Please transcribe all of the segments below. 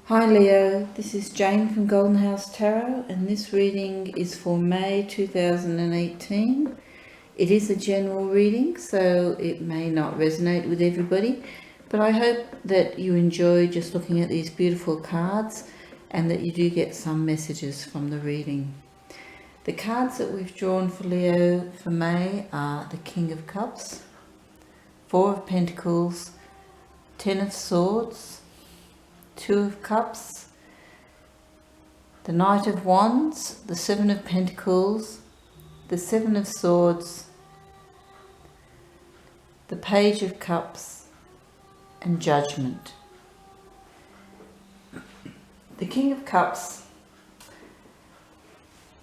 Hi Leo, this is Jane from Golden House Tarot, and this reading is for May 2018. It is a general reading, so it may not resonate with everybody, but I hope that you enjoy just looking at these beautiful cards and that you do get some messages from the reading. The cards that we've drawn for Leo for May are the King of Cups, Four of Pentacles, Ten of Swords, Two of Cups, the Knight of Wands, the Seven of Pentacles, the Seven of Swords, the Page of Cups, and Judgment. The King of Cups.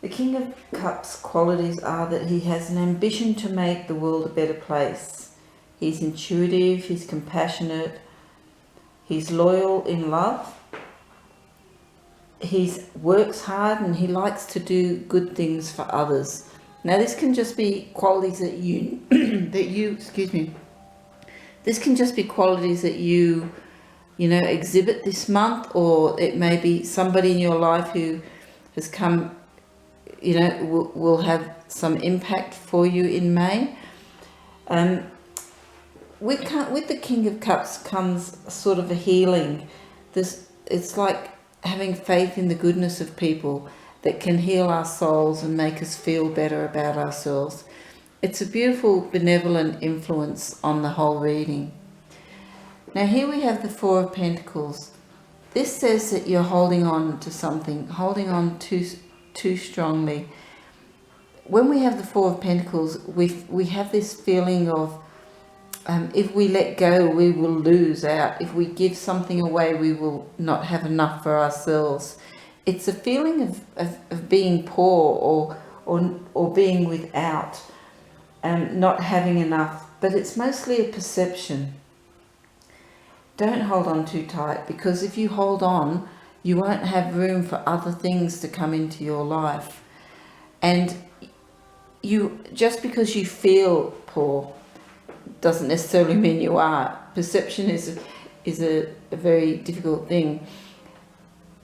The King of Cups' qualities are that he has an ambition to make the world a better place. He's intuitive, he's compassionate, he's loyal in love, he works hard, and he likes to do good things for others. Now this can just be qualities that you, this can just be qualities that you exhibit this month, or it may be somebody in your life who has come, will have some impact for you in May. With the King of Cups comes sort of a healing. It's like having faith in the goodness of people that can heal our souls and make us feel better about ourselves. It's a beautiful benevolent influence on the whole reading. Now here we have the Four of Pentacles. This says that you're holding on to something, holding on too strongly. When we have the Four of Pentacles, we have this feeling of if we let go, we will lose out. If we give something away, we will not have enough for ourselves. It's a feeling of being poor or being without, not having enough. But it's mostly a perception. Don't hold on too tight, because if you hold on, you won't have room for other things to come into your life. And just because you feel poor doesn't necessarily mean you are. Perception is a very difficult thing.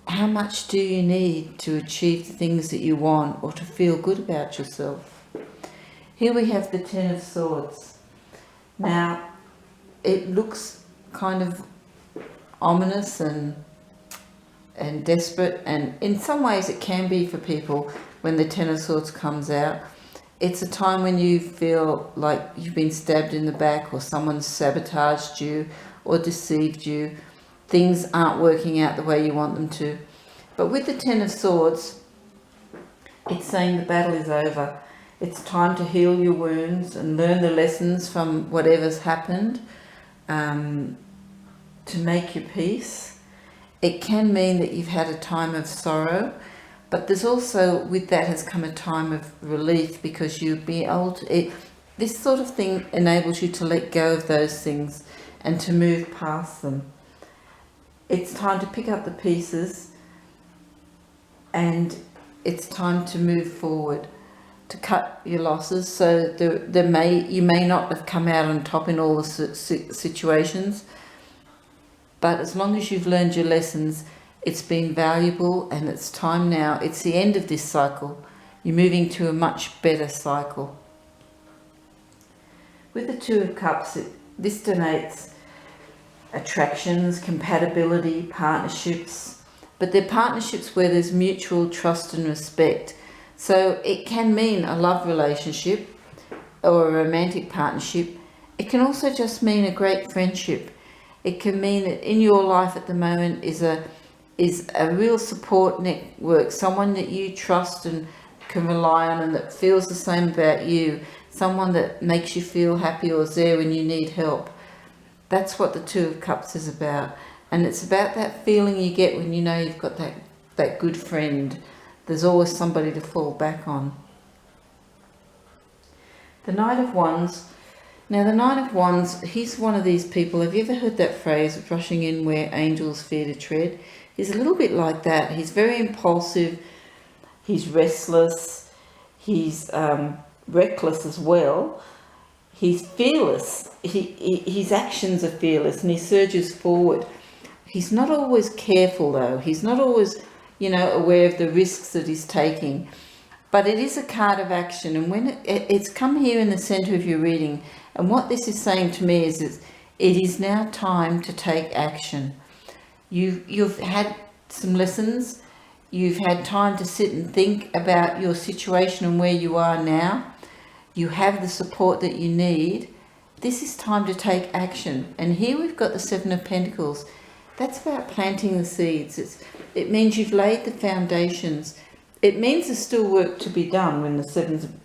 How much do you need to achieve the things that you want, or to feel good about yourself? Here we have the Ten of Swords. Now it looks kind of ominous and desperate, and in some ways it can be for people when the Ten of Swords comes out. It's a time when you feel like you've been stabbed in the back, or someone's sabotaged you or deceived you. Things aren't working out the way you want them to. But with the Ten of Swords, it's saying the battle is over. It's time to heal your wounds and learn the lessons from whatever's happened, to make your peace. It can mean that you've had a time of sorrow, but there's also, with that has come a time of relief, because you'll be able to, this sort of thing enables you to let go of those things and to move past them. It's time to pick up the pieces, and it's time to move forward, to cut your losses. So you may not have come out on top in all the situations, but as long as you've learned your lessons, it's been valuable, and it's time now. It's the end of this cycle. You're moving to a much better cycle. With the Two of Cups, this denotes attractions, compatibility, partnerships, but they're partnerships where there's mutual trust and respect. So it can mean a love relationship or a romantic partnership. It can also just mean a great friendship. It can mean that in your life at the moment is a real support network, someone that you trust and can rely on, and that feels the same about you, someone that makes you feel happy or is there when you need help. That's what the Two of Cups is about. And it's about that feeling you get when you know you've got that good friend. There's always somebody to fall back on. The Knight of Wands. Now the Knight of Wands, he's one of these people. Have you ever heard that phrase, rushing in where angels fear to tread? He's a little bit like that. He's very impulsive. He's restless. He's reckless as well. He's fearless. His actions are fearless, and he surges forward. He's not always careful though. He's not always, aware of the risks that he's taking. But it is a card of action, and when it's come here in the center of your reading, and what this is saying to me is it is now time to take action. You've had some lessons. You've had time to sit and think about your situation and where you are now. You have the support that you need. This is time to take action. And here we've got the Seven of Pentacles. That's about planting the seeds. It means you've laid the foundations. It means there's still work to be done when the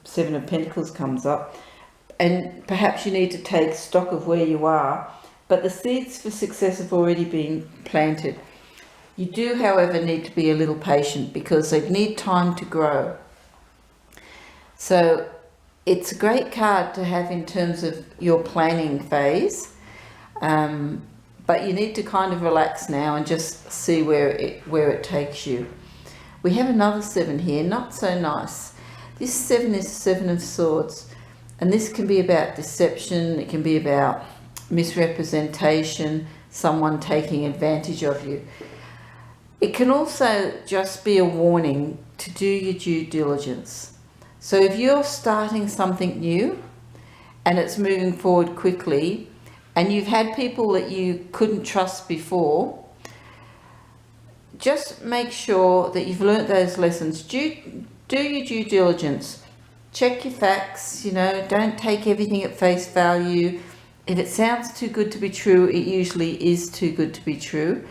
Seven of Pentacles comes up. And perhaps you need to take stock of where you are. But the seeds for success have already been planted. You do, however, need to be a little patient because they need time to grow. So it's a great card to have in terms of your planning phase. But you need to kind of relax now and just see where it takes you. We have another 7 here, not so nice. This 7 is 7 of Swords. And this can be about deception. It can be about misrepresentation, someone taking advantage of you. It can also just be a warning to do your due diligence. So if you're starting something new and it's moving forward quickly, and you've had people that you couldn't trust before, just make sure that you've learnt those lessons. Do your due diligence. Check your facts, don't take everything at face value. If it sounds too good to be true, it usually is too good to be true.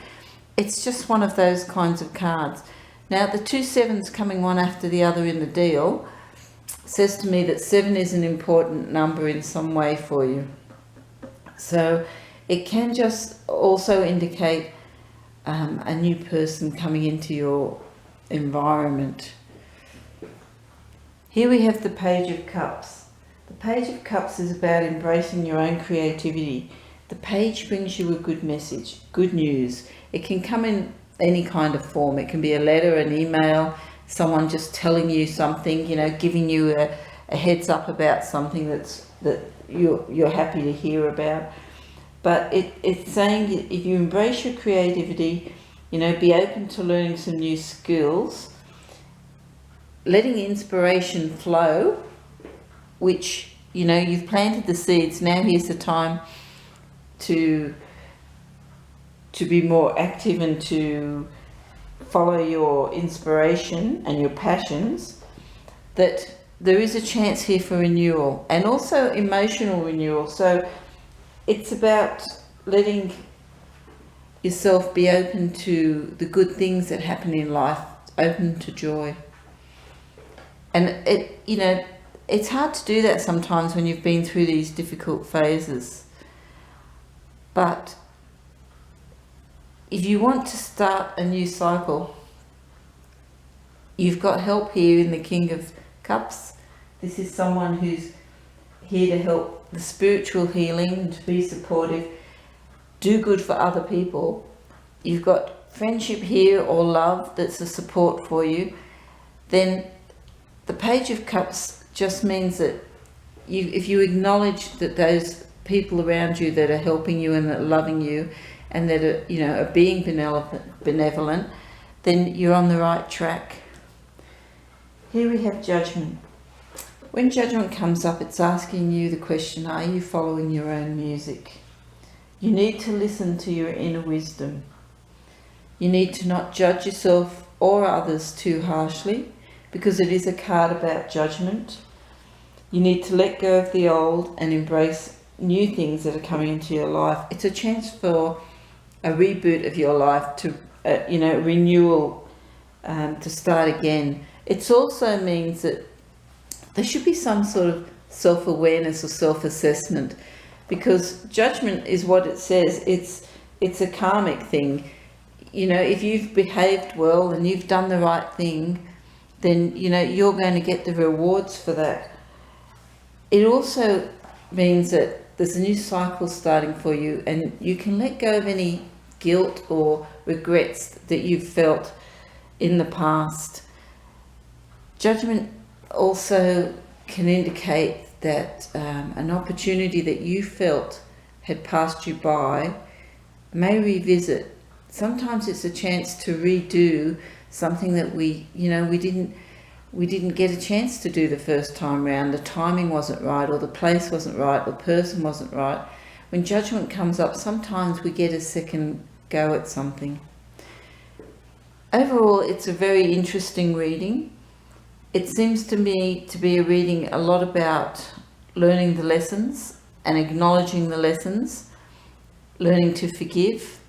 It's just one of those kinds of cards. Now, the 2 7s coming one after the other in the deal says to me that 7 is an important number in some way for you. So it can just also indicate a new person coming into your environment. Here we have the Page of Cups. The Page of Cups is about embracing your own creativity. The page brings you a good message, good news. It can come in any kind of form. It can be a letter, an email, someone just telling you something, giving you a heads up about something that you're happy to hear about. But it's saying if you embrace your creativity, be open to learning some new skills, letting inspiration flow, which, you've planted the seeds. Now here's the time to be more active and to follow your inspiration and your passions, that there is a chance here for renewal and also emotional renewal. So it's about letting yourself be open to the good things that happen in life, open to joy. And it's hard to do that sometimes when you've been through these difficult phases. But if you want to start a new cycle, you've got help here in the King of Cups. This is someone who's here to help the spiritual healing, to be supportive, do good for other people. You've got friendship here or love that's a support for you. Then the Page of Cups just means that if you acknowledge that those people around you that are helping you and that are loving you and that are being benevolent, then you're on the right track. Here we have Judgment. When Judgment comes up, it's asking you the question, are you following your own music? You need to listen to your inner wisdom. You need to not judge yourself or others too harshly, because it is a card about judgment. You need to let go of the old and embrace new things that are coming into your life. It's a chance for a reboot of your life, to renewal, to start again. It also means that there should be some sort of self-awareness or self-assessment, because judgment is what it says. It's a karmic thing. If you've behaved well and you've done the right thing, then you're going to get the rewards for that. It also means that there's a new cycle starting for you, and you can let go of any guilt or regrets that you've felt in the past. Judgment also can indicate that an opportunity that you felt had passed you by may revisit, sometimes it's a chance to redo something that we didn't get a chance to do the first time round. The timing wasn't right, or the place wasn't right, or the person wasn't right. When judgment comes up, sometimes we get a second go at something. Overall, it's a very interesting reading. It seems to me to be a reading a lot about learning the lessons and acknowledging the lessons, learning to forgive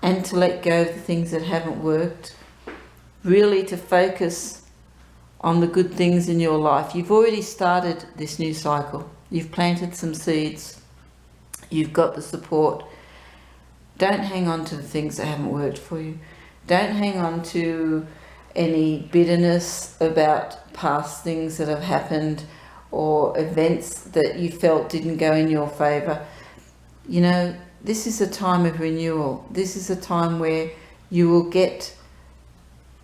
and to let go of the things that haven't worked, really to focus on the good things in your life. You've already started this new cycle. You've planted some seeds. You've got the support. Don't hang on to the things that haven't worked for you. Don't hang on to any bitterness about past things that have happened or events that you felt didn't go in your favour. You know, this is a time of renewal. This is a time where you will get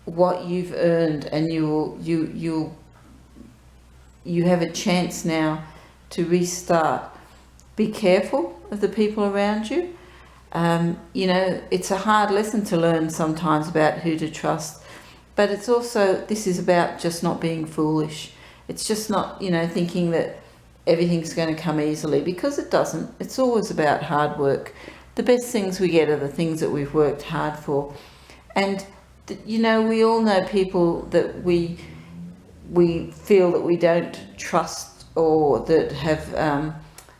what you've earned, and you have a chance now to restart. Be careful of the people around you. You know, it's a hard lesson to learn sometimes about who to trust, but it's also, this is about just not being foolish. It's just not, you know, thinking that everything's going to come easily, because it doesn't. It's always about hard work. The best things we get are the things that we've worked hard for. And you know, we all know people that we feel that we don't trust, or that have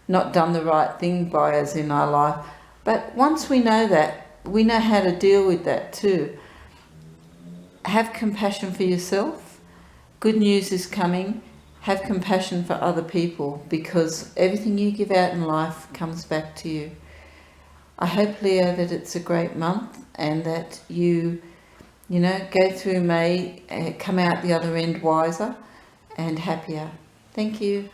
not done the right thing by us in our life. But once we know that, we know how to deal with that too. Have compassion for yourself. Good news is coming. Have compassion for other people, because everything you give out in life comes back to you. I hope, Leo, that it's a great month, and that you know, go through May, come out the other end wiser and happier. Thank you.